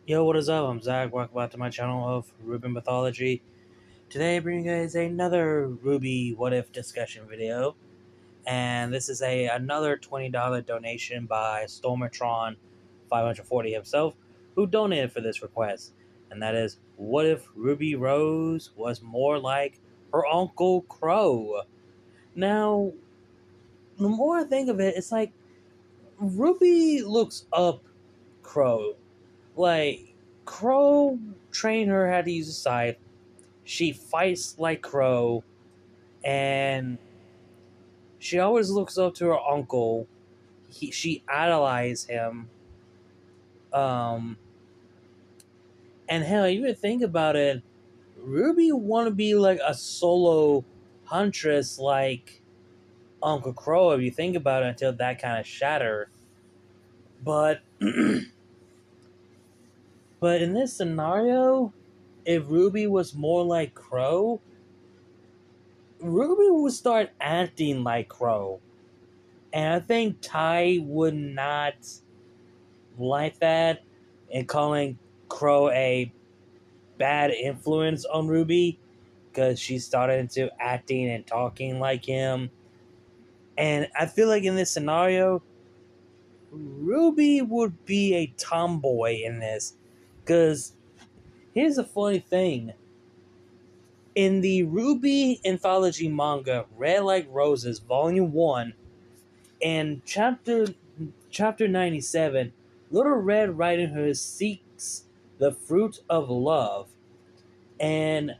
Yo, what is up? I'm Zach. Welcome back to my channel of RWBY Mythology. Today, I bring you guys another RWBY What If discussion video, and this is another $20 donation by Stormatron 540 himself, who donated for this request, and that is, what if Ruby Rose was more like her uncle Qrow? Now, the more I think of it, it's like Ruby looks up Qrow. Like, Qrow trained her how to use a scythe. She fights like Qrow, and she always looks up to her uncle. She idolizes him. Um, and hell, you even think about it, Ruby want to be like a solo huntress like Uncle Qrow, if you think about it, until that kind of shatter. But, but in this scenario, if Ruby was more like Qrow, Ruby would start acting like Qrow. And I think Ty would not like that and calling Qrow a bad influence on Ruby because she started into acting and talking like him. And I feel like in this scenario, Ruby would be a tomboy in this. Because here's the funny thing. In the RWBY Anthology manga, Red Like Roses, Volume 1, in chapter 97, Little Red Riding Hood seeks the fruit of love. And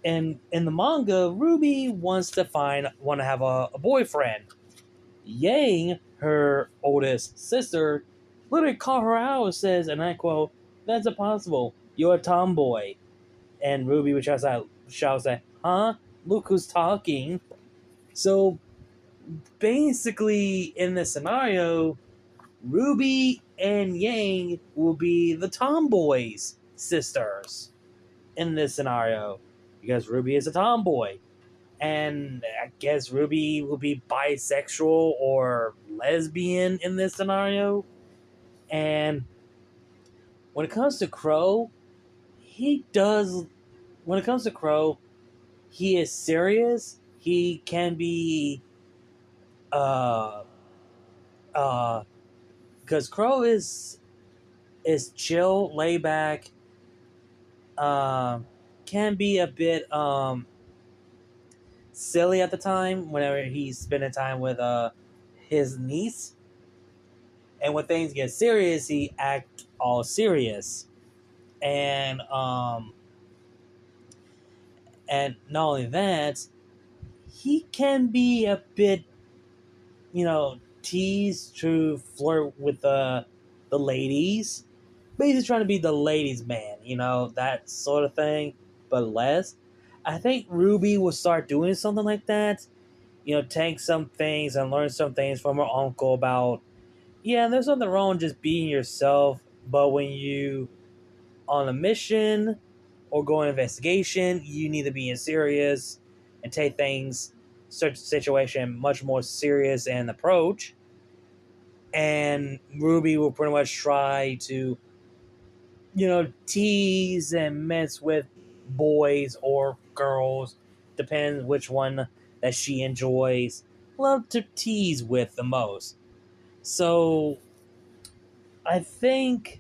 in the manga, Ruby wants to have a boyfriend. Yang, her oldest sister, literally called her out and says, and I quote, "That's impossible. You're a tomboy." And Ruby would shouts at, "Huh? Look who's talking." So basically, in this scenario, Ruby and Yang will be the tomboys' sisters in this scenario because Ruby is a tomboy. And I guess Ruby will be bisexual or lesbian in this scenario. And when it comes to Qrow, when it comes to Qrow, he is serious. He can be, because Qrow is chill, laid back, can be a bit silly at the time whenever he's spending time with his niece. And when things get serious, he act all serious. And not only that, he can be a bit, teased to flirt with the ladies. Basically trying to be the ladies' man, that sort of thing, but less. I think Ruby will start doing something like that. Take some things and learn some things from her uncle about, yeah, there's nothing wrong with just being yourself, but when you on a mission or go on an investigation, you need to be serious and take things, such situation, much more serious and approach. And Ruby will pretty much try to, tease and mess with boys or girls, depends which one that she enjoys, love to tease with the most. So I think,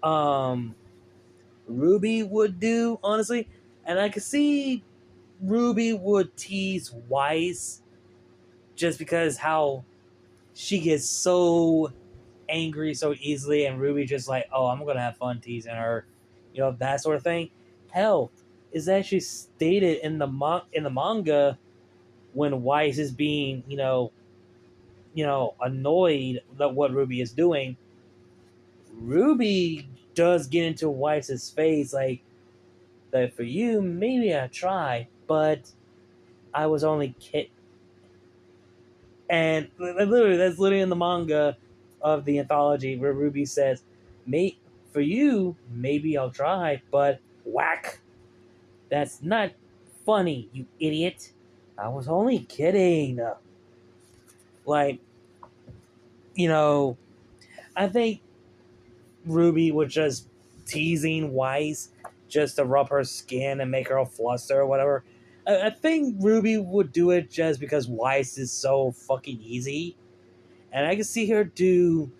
um Ruby would do, honestly, and I could see Ruby would tease Weiss just because how she gets so angry so easily, and Ruby just like, oh, I'm gonna have fun teasing her, that sort of thing. Hell, is actually stated in the manga when Weiss is being, annoyed at what Ruby is doing. Ruby does get into Weiss's face like that. For you, maybe I try, but I was only kid. And literally, that's literally in the manga of the anthology where Ruby says, "Mate, for you, maybe I'll try, but whack. That's not funny, you idiot. I was only kidding." Like, you know, I think Ruby was just teasing Weiss just to rub her skin and make her all fluster or whatever. I think Ruby would do it just because Weiss is so fucking easy. And I can see her do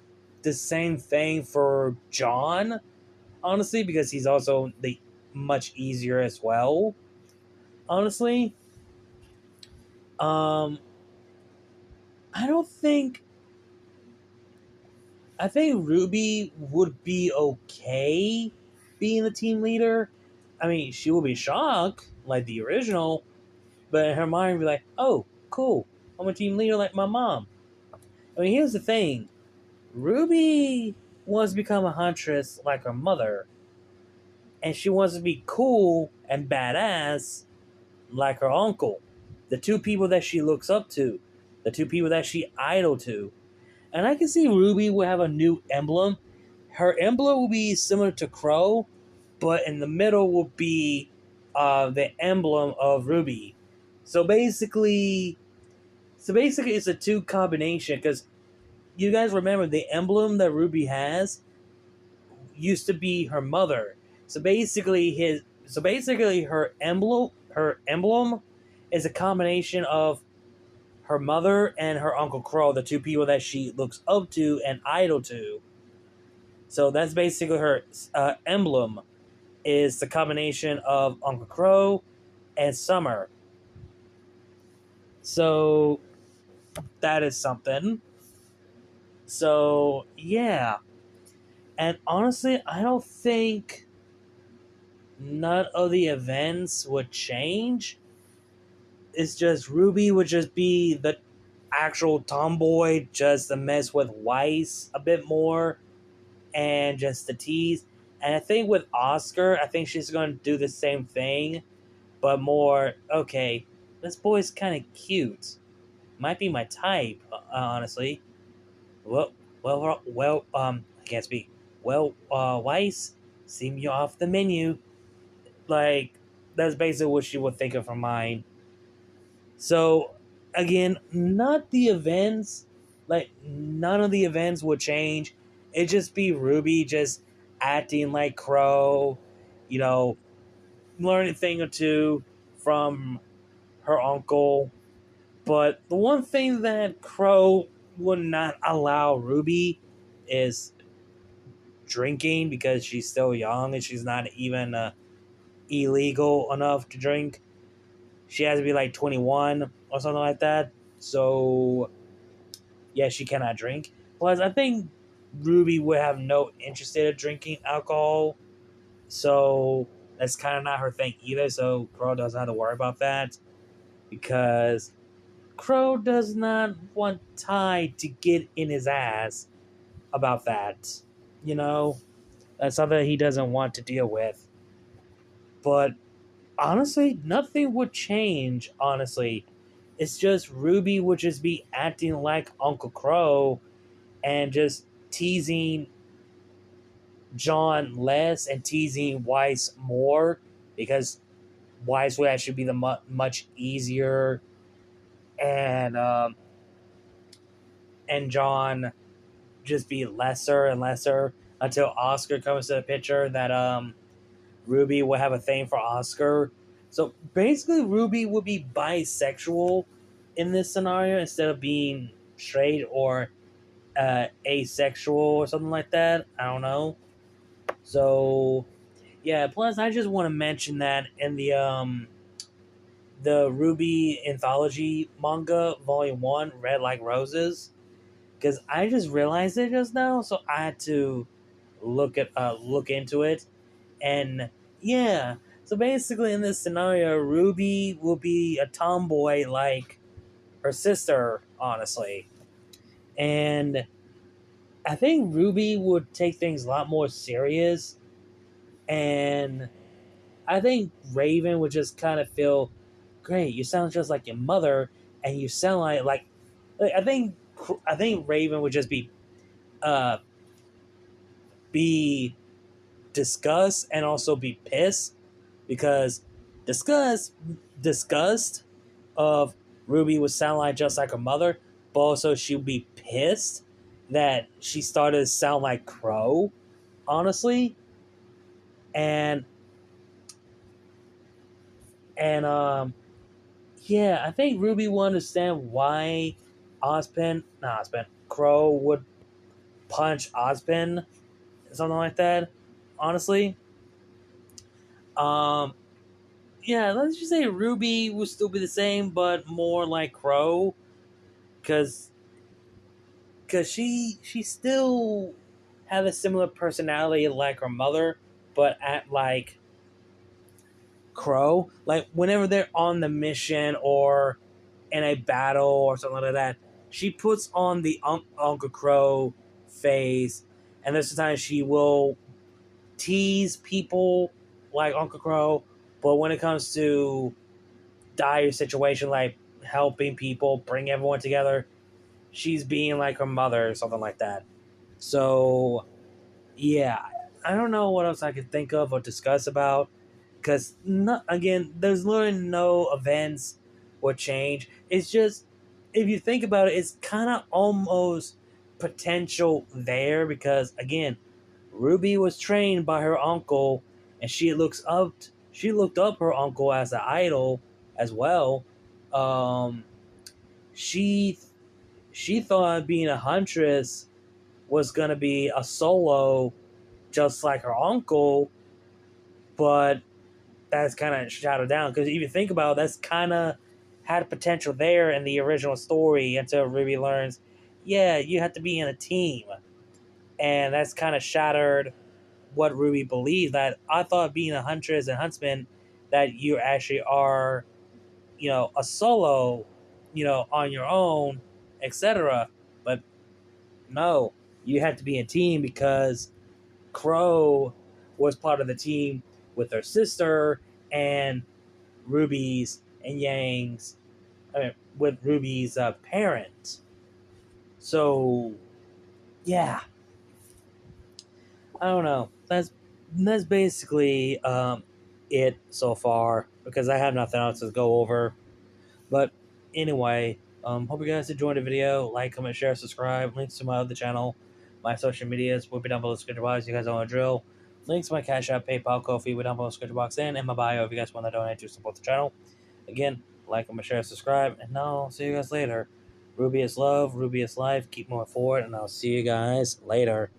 the same thing for John, honestly, because he's also the much easier as well. Honestly, um, I don't think. I think Ruby would be okay being the team leader. I mean, she will be shocked like the original, but in her mind, be like, "Oh, cool! I'm a team leader like my mom." I mean, here's the thing: Ruby wants to become a huntress like her mother, and she wants to be cool and badass like her uncle. The two people that she looks up to, the two people that she idol to. And I can see Ruby will have a new emblem. Her emblem will be similar to Qrow, but in the middle will be the emblem of Ruby. So basically, it's a two combination because you guys remember the emblem that Ruby has used to be her mother. So basically her emblem is a combination of her mother and her Uncle Qrow, the two people that she looks up to and idol to. So that's basically her emblem is the combination of Uncle Qrow and Summer. So that is something. So yeah, and honestly, I don't think none of the events would change. It's just Ruby would just be the actual tomboy, just to mess with Weiss a bit more and just the tease. And I think with Oscar, I think she's going to do the same thing, but more, okay, this boy's kind of cute. Might be my type, honestly. Well, I can't speak. Well, Weiss, see me off the menu. Like, that's basically what she would think of her mind. So, again, not the events, like, none of the events would change. It'd just be Ruby just acting like Qrow, you know, learn a thing or two from her uncle. But the one thing that Qrow would not allow Ruby is drinking because she's still young and she's not even illegal enough to drink. She has to be like 21 or something like that. So, yeah, she cannot drink. Plus, I think Ruby would have no interest in drinking alcohol. So, that's kind of not her thing either. So, Qrow doesn't have to worry about that. Because Qrow does not want Ty to get in his ass about that. You know? That's something he doesn't want to deal with. But honestly, nothing would change, honestly. It's just Ruby would just be acting like Uncle Qrow and just teasing John less and teasing Weiss more because Weiss would actually be the much easier and John just be lesser and lesser until Oscar comes to the picture that Ruby would have a thing for Oscar. So basically, Ruby would be bisexual in this scenario instead of being straight or asexual or something like that. I don't know. So yeah. Plus, I just want to mention that in the RWBY Mythology manga, Volume 1, Red Like Roses, because I just realized it just now, so I had to look into it, and yeah. So basically, in this scenario, Ruby will be a tomboy like her sister, honestly, and I think Ruby would take things a lot more serious, and I think Raven would just kind of feel great. You sound just like your mother, and you sound like I think Raven would just uh be disgust and also be pissed because disgust of Ruby would sound like just like her mother, but also she would be pissed that she started to sound like Qrow, honestly. And and yeah, I think Ruby will understand why Qrow would punch Ozpin, something like that. Honestly, um, yeah, let's just say Ruby will still be the same, but more like Qrow, because she still had a similar personality like her mother, but at like Qrow, like whenever they're on the mission or in a battle or something like that, she puts on the Uncle Qrow face, and there's sometimes she will tease people like Uncle Qrow, but when it comes to dire situation like helping people, bring everyone together, she's being like her mother or something like that. So yeah, I don't know what else I could think of or discuss about, because again, there's literally no events or change. It's just, if you think about it, it's kind of almost potential there, because again, Ruby was trained by her uncle, and she looked up her uncle as an idol as well. Um, she she thought being a huntress was gonna be a solo, just like her uncle, but that's kind of shadowed down, because if you think about it, that's kind of had potential there in the original story until Ruby learns, yeah, you have to be in a team, and that's kind of shattered what Ruby believes. That I thought being a huntress and huntsman, that you actually are, a solo, on your own, etc. But no, you have to be a team, because Qrow was part of the team with her sister and Ruby's and Yang's, with Ruby's parents. So yeah, I don't know. That's basically it so far, because I have nothing else to go over. But anyway, hope you guys enjoyed the video. Like, comment, share, subscribe. Links to my other channel, my social medias will be down below the description box. You guys know the drill. Links to my Cash App, PayPal, Ko-fi will be down below the description box and in my bio if you guys want to donate to support the channel. Again, like, comment, share, subscribe, and I'll see you guys later. Ruby is love, Ruby is life. Keep moving forward, and I'll see you guys later.